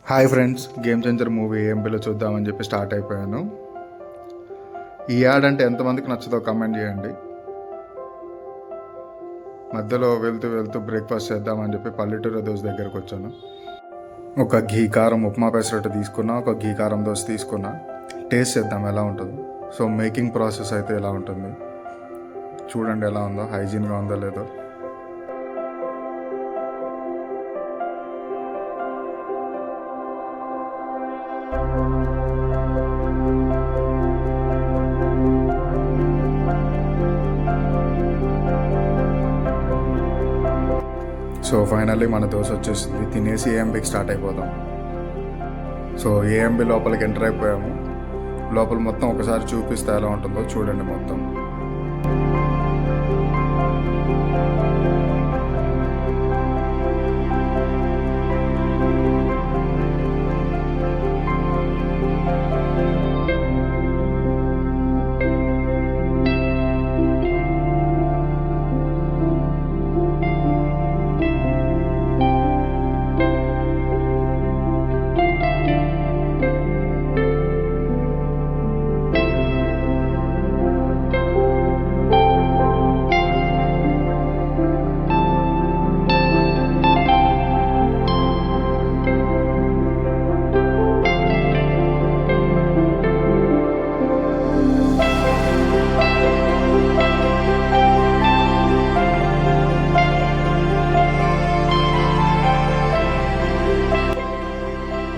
Hi friends, game changer movie ఏఎంబీలో చూద్దామని చెప్పి స్టార్ట్ అయిపోయాను. ఈ యాడ్ అంటే ఎంతమందికి నచ్చదో కమెంట్ చేయండి. మధ్యలో వెళ్తూ వెళ్తూ బ్రేక్ఫాస్ట్ చేద్దామని చెప్పి పల్లెటూరు దోశ దగ్గరకు వచ్చాను. ఒక ఘీ కారం ఉప్మా పెసరట్టు తీసుకున్నా, ఒక ఘీ కారం దోశ తీసుకున్నా. టేస్ట్ చేద్దాం ఎలా ఉంటుందో. సో మేకింగ్ ప్రాసెస్ అయితే ఎలా ఉంటుంది చూడండి, ఎలా ఉందో, హైజీన్గా ఉందో లేదో. సో ఫైనల్లీ మన దోశ వచ్చేసింది. తినేసి ఏఎంబీకి స్టార్ట్ అయిపోదాం. సో ఏఎంబీ లోపలికి ఎంటర్ అయిపోయాము. లోపల మొత్తం ఒకసారి చూపిస్తే ఎలా ఉంటుందో చూడండి మొత్తం.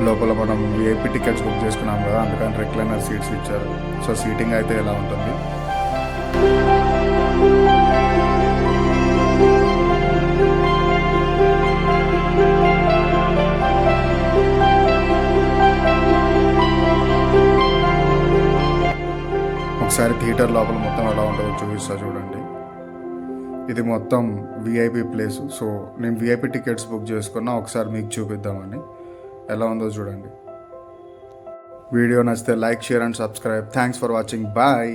లోపల మనం విఐపి టికెట్స్ బుక్ చేసుకున్నాం కదా, అందుకని రెక్లైనర్ సీట్స్ ఇచ్చారు. సో సీటింగ్ అయితే ఎలా ఉంటుంది. ఒకసారి థియేటర్ లోపల మొత్తం ఎలా ఉంటుందో చూపిస్తా చూడండి. ఇది మొత్తం విఐపి ప్లేస్. సో నేను విఐపి టికెట్స్ బుక్ చేసుకున్నా, ఒకసారి మీకు చూపిద్దామని. ఎలా ఉందో చూడండి. వీడియో నచ్చితే like, share and subscribe. Thanks for watching. Bye.